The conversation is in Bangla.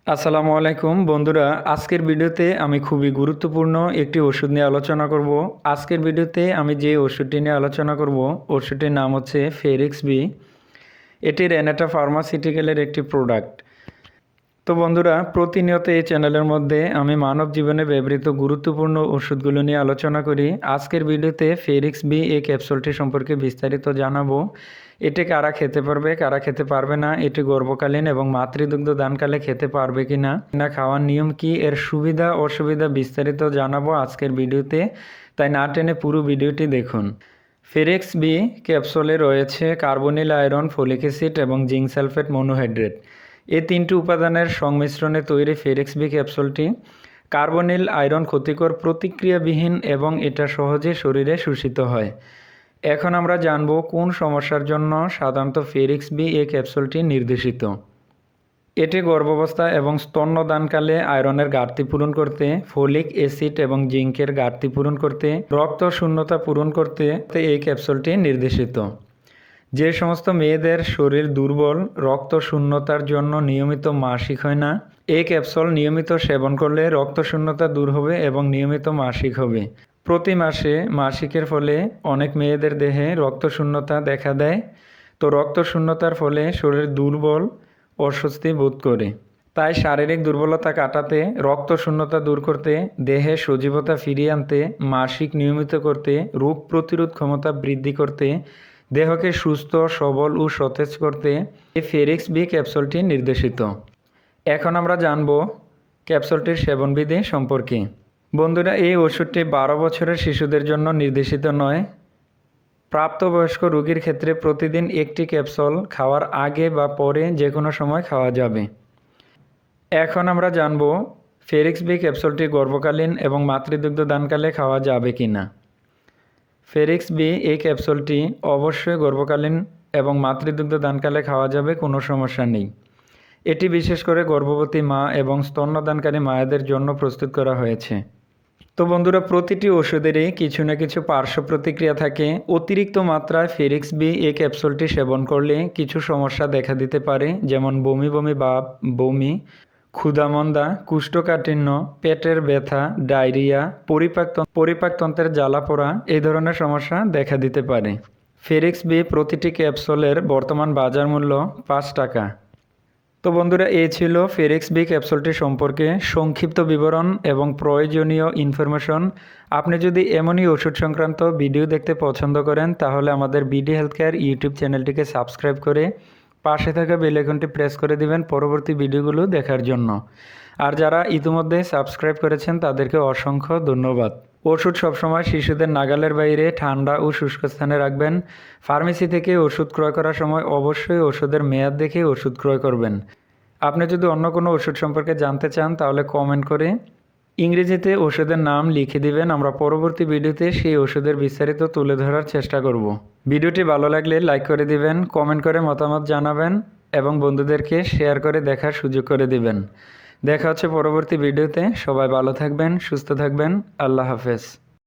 আসসালামু আলাইকুম বন্ধুরা, আজকের ভিডিওতে আমি খুবই গুরুত্বপূর্ণ একটি ওষুধ নিয়ে আলোচনা করব। আজকের ভিডিওতে আমি যে ওষুধটি নিয়ে আলোচনা করব ওষুধটির নাম হচ্ছে ফেরিক্স বি। এটি রেনেটা ফার্মাসিউটিক্যালের একটি প্রোডাক্ট। তো বন্ধুরা, প্রতিনিয়ত এই চ্যানেলের মধ্যে আমি মানব জীবনে ব্যবহৃত গুরুত্বপূর্ণ ওষুধগুলো নিয়ে আলোচনা করি। আজকের ভিডিওতে ফেরিক্স বি এই ক্যাপসুলটি সম্পর্কে বিস্তারিত জানাবো। এটি কারা খেতে পারবে, কারা খেতে পারবে না, এটি গর্ভকালীন এবং মাতৃদুগ্ধ দানকালে খেতে পারবে কি না, খাওয়ার নিয়ম কি, এর সুবিধা অসুবিধা বিস্তারিত জানাবো আজকের ভিডিওতে। তাই না টেনে পুরো ভিডিওটি দেখুন। ফেরিক্স বি ক্যাপসুলে রয়েছে কার্বনিল আয়রন, ফলিক অ্যাসিড এবং জিঙ্ক সালফেট মনোহাইড্রেট। এই তিনটি উপাদানের সংমিশ্রণে তৈরি ফেরিক্স বি ক্যাপসুলটি কার্বনিল আয়রন ক্ষতিকর, প্রতিক্রিয়াবিহীন এবং এটা সহজে শরীরে শোষিত হয়। এখন আমরা জানব কোন সমস্যার জন্য সাধারণত ফেরিক্স বি এই ক্যাপসুলটি নির্দেশিত। এটি গর্ভাবস্থা এবং স্তন্যদানকালে আয়রনের ঘাটতি পূরণ করতে, ফলিক অ্যাসিড এবং জিঙ্কের ঘাটতি পূরণ করতে, রক্ত শূন্যতা পূরণ করতে এই ক্যাপসুলটি নির্দেশিত। যে সমস্ত মেয়েদের শরীর দুর্বল, রক্ত শূন্যতার জন্য নিয়মিত মাসিক হয় না, এই ক্যাপসুল নিয়মিত সেবন করলে রক্ত শূন্যতা দূর হবে এবং নিয়মিত মাসিক হবে। প্রতি মাসে মাসিকের ফলে অনেক মেয়েদের দেহে রক্ত শূন্যতা দেখা দেয়। তো রক্ত শূন্যতার ফলে শরীর দুর্বল, অস্বস্তি বোধ করে। তাই শারীরিক দুর্বলতা কাটাতে, রক্ত শূন্যতা দূর করতে, দেহে সজীবতা ফিরিয়ে আনতে, মাসিক নিয়মিত করতে, রোগ প্রতিরোধ ক্ষমতা বৃদ্ধি করতে, দেহকে সুস্থ সবল ও সতেজ করতে এই ফেরিক্স বি ক্যাপসুলটি নির্দেশিত। এখন আমরা জানব ক্যাপসুলটির সেবনবিধি সম্পর্কে। বন্ধুরা, এই ওষুধটি 12 বছরের শিশুদের জন্য নির্দেশিত নয়। প্রাপ্তবয়স্ক রোগীর ক্ষেত্রে প্রতিদিন একটি ক্যাপসুল খাওয়ার আগে বা পরে যে কোনো সময় খাওয়া যাবে। এখন আমরা জানব ফেরিক্স বি ক্যাপসুলটি গর্ভকালীন এবং মাতৃদুগ্ধ দানকালে খাওয়া যাবে কি না। ফেরিক্স বি এই ক্যাপসুলটি অবশ্যই গর্ভকালীন এবং মাতৃদুগ্ধ দানকালে খাওয়া যাবে, কোনো সমস্যা নেই। এটি বিশেষ করে গর্ভবতী মা এবং স্তন্যদানকারী মায়েদের জন্য প্রস্তুত করা হয়েছে। তো বন্ধুরা, প্রতিটি ওষুধেরই কিছু না কিছু পার্শ্ব প্রতিক্রিয়া থাকে। অতিরিক্ত মাত্রায় ফেরিক্স বি এই ক্যাপসুলটি সেবন করলে কিছু সমস্যা দেখা দিতে পারে, যেমন বমি বমি ভাব, বমি, ক্ষুধামন্দা, কোষ্ঠকাঠিন্য, পেটের ব্যথা, ডায়রিয়া, পরিপাকতন্ত্রের জ্বালা পোড়া, এই ধরনের সমস্যা দেখা দিতে পারে। ফেরিক্স বি প্রতিটি ক্যাপসুলের বর্তমান বাজার মূল্য 5 টাকা। তো বন্ধুরা, এই ছিল ফেরিক্স বি ক্যাপসুলটি সম্পর্কে সংক্ষিপ্ত বিবরণ এবং প্রয়োজনীয় ইনফরমেশন। আপনি যদি এমনই ওষুধ সংক্রান্ত ভিডিও দেখতে পছন্দ করেন তাহলে আমাদের বিডি হেলথ কেয়ার ইউটিউব চ্যানেলটিকে সাবস্ক্রাইব করে পাশে থাকা বেল আইকনটি প্রেস করে দিবেন পরবর্তী ভিডিওগুলো দেখার জন্য। আর যারা ইতিমধ্যে সাবস্ক্রাইব করেছেন তাদেরকে অসংখ্য ধন্যবাদ। ওষুধ সবসময় শিশুদের নাগালের বাইরে ঠান্ডা ও শুষ্ক স্থানে রাখবেন। ফার্মেসি থেকে ওষুধ ক্রয় করার সময় অবশ্যই ওষুধের মেয়াদ দেখে ওষুধ ক্রয় করবেন। আপনি যদি অন্য কোনো ওষুধ সম্পর্কে জানতে চান তাহলে কমেন্ট করে ইংরেজিতে ওষুধের নাম লিখে দিবেন। আমরা পরবর্তী ভিডিওতে সেই ওষুধের বিস্তারিত তুলে ধরার চেষ্টা করব। ভিডিওটি ভালো লাগলে লাইক করে দিবেন, কমেন্ট করে মতামত জানাবেন এবং বন্ধুদেরকে শেয়ার করে দেখার সুযোগ করে দিবেন। দেখা হচ্ছে পরবর্তী ভিডিওতে। সবাই ভালো থাকবেন, সুস্থ থাকবেন। আল্লাহ হাফেজ।